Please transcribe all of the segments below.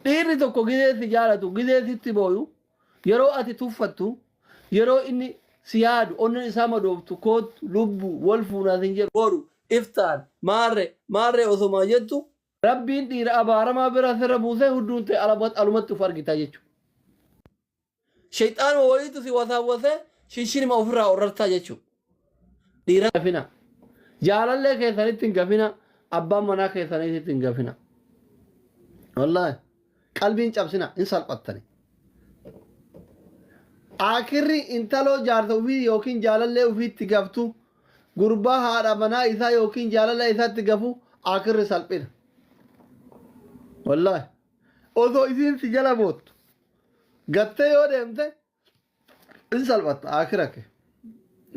dhiirri tokko gideetti jaalatu gideetitti booyu yeroo ati tuffattu yeroo inni si yaadu onni isaa madooftu kootu lubbu wal fuunaatiin jedhu boru iftaan maarree osoma jettu rabbiin dhiira abaaramaa bira sirra buusee hudduun ta'e alumatti uf argita jechuudha. Shayxaan waliitu si wasaawwasee shishinima ofirraa orrartaa jechuudha. Dhiira gafina jaalallee keessanitti hin gafina abbaan manaa keessanitti hin gafina. Wallaahi qalbiin cabsina hin salphattani. Akirri intaloo jaarsa ofii yookiin jaalallee ofiitti gaftu gurbaa haadha manaa isaa yookiin jaalallee isaatti gafu akirri salphina. Wallaahi osoo isiin si jala boottu gattee yoo deemte hin salphatta akira kee.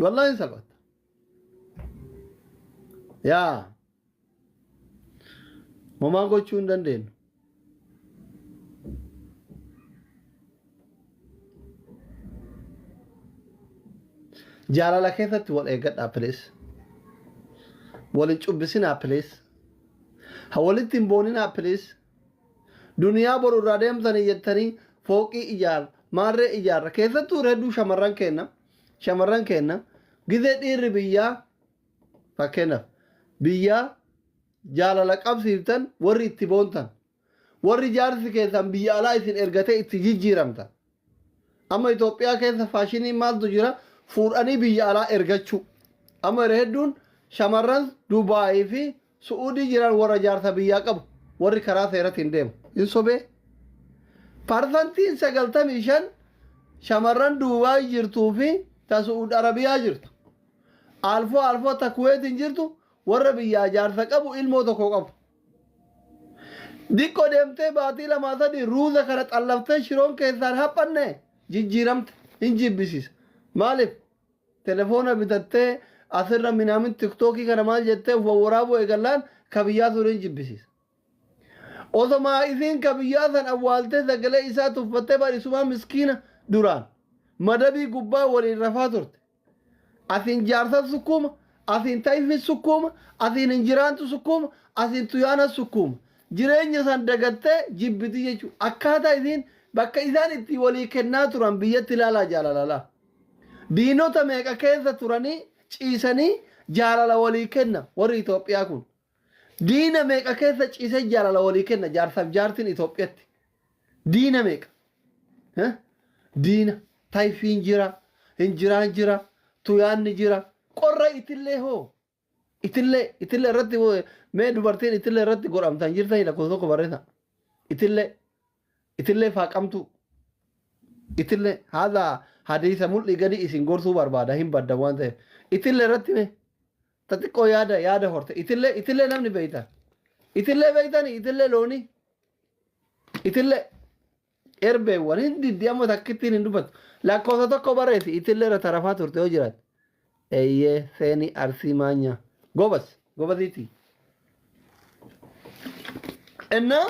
Wallaahi hin salphatta. Yaa homaa gochuu hin dandeenyu. Jaalala keessatti wal eeggadhaa please. Walin cubbisinaa please. Ha walitti hin booninaa please. Duniyaa boru irraa deemtanii jettanii fooqii ijaarra maarree ijaarra keessattuu hedduu shamarran kenna gizee dhiirri biyyaa fakkeenyaaf biyyaa jaalala qabsiiftan warri itti boontan warri jaarsi keessan biyya alaa isin ergatee itti jijjiiramtan. Amma Itoophiyaa keessa faashinii maaltu jira? Fuudhanii biyya alaa ergachuu. Amma yeroo hedduun shamarran Dubaayii fi Suudii jiran warra jaarsa biyyaa qabu warri karaa seeratiin deemu. Hin sobee parsantiin 95 shamarran Dubaayii jirtuu fi ta Suud Arabiyaa jirtu. Alfoo ta Kuweetiin jirtu warra biyyaa jaarsa qabu ilmoo tokko qabu. Dikko deemtee baatii lamaa sadii ruuza kana xallaftee shiroon keessaan haphanne jijjiiramte hin jibbisiisa. Maaliif telefoona bitattee asirra minaamin tiktookii kana maal jettee waraaboo eegallaan kabiyyaa suniin jibbisiisa. Osomaa isiin kabiyyaa san awwaaltee sagalee isaa tuffattee badhisumaa miskiina duraan madabii gubbaa waliin rafaa turte. Asiin jaarsa sukkuuma, asiin ta'ifi sukkuuma, asiin injiraantu sukkuuma, asiin tuyaana sukkuuma. Jireenya san dagattee jibbiti jechuudha. Akkaataa isiin bakka isaan itti walii kennaa turan biyyatti ilaalaa jaalalala. Diinota meeqa keessa turanii ciisanii jaalala walii kenna warri Itoophiyaa kun. Diina meeqa keessa ciisee jaalala walii kenna jaarsaaf jaartiin Itoophiyaatti. Diina meeqa? Diina tayfiin jira, injiraan jira, tuyaanni jira. Qorra itillee hoo? Itillee irratti mee dubartiin itillee irratti godhamtan jirtanii lakkoofsa tokko barreessa. Itillee faaqamtu. Itillee haadha hadiisa mul'ii gadi isin gorsuu barbaada hin badda waan ta'eef. Itillee irratti mee xixiqqoo yaada horte. Itillee namni beeytan. Itillee beeytanii itillee loonii. Itillee erbeewwan hin diddi amma takkittiin hin dubbatu. Lakkoofsa tokko barreessi itillee irra tarafaa turte yoo jiraate. Eeyyee seenii arsii maanyaa. Gobasiiti. Ennaa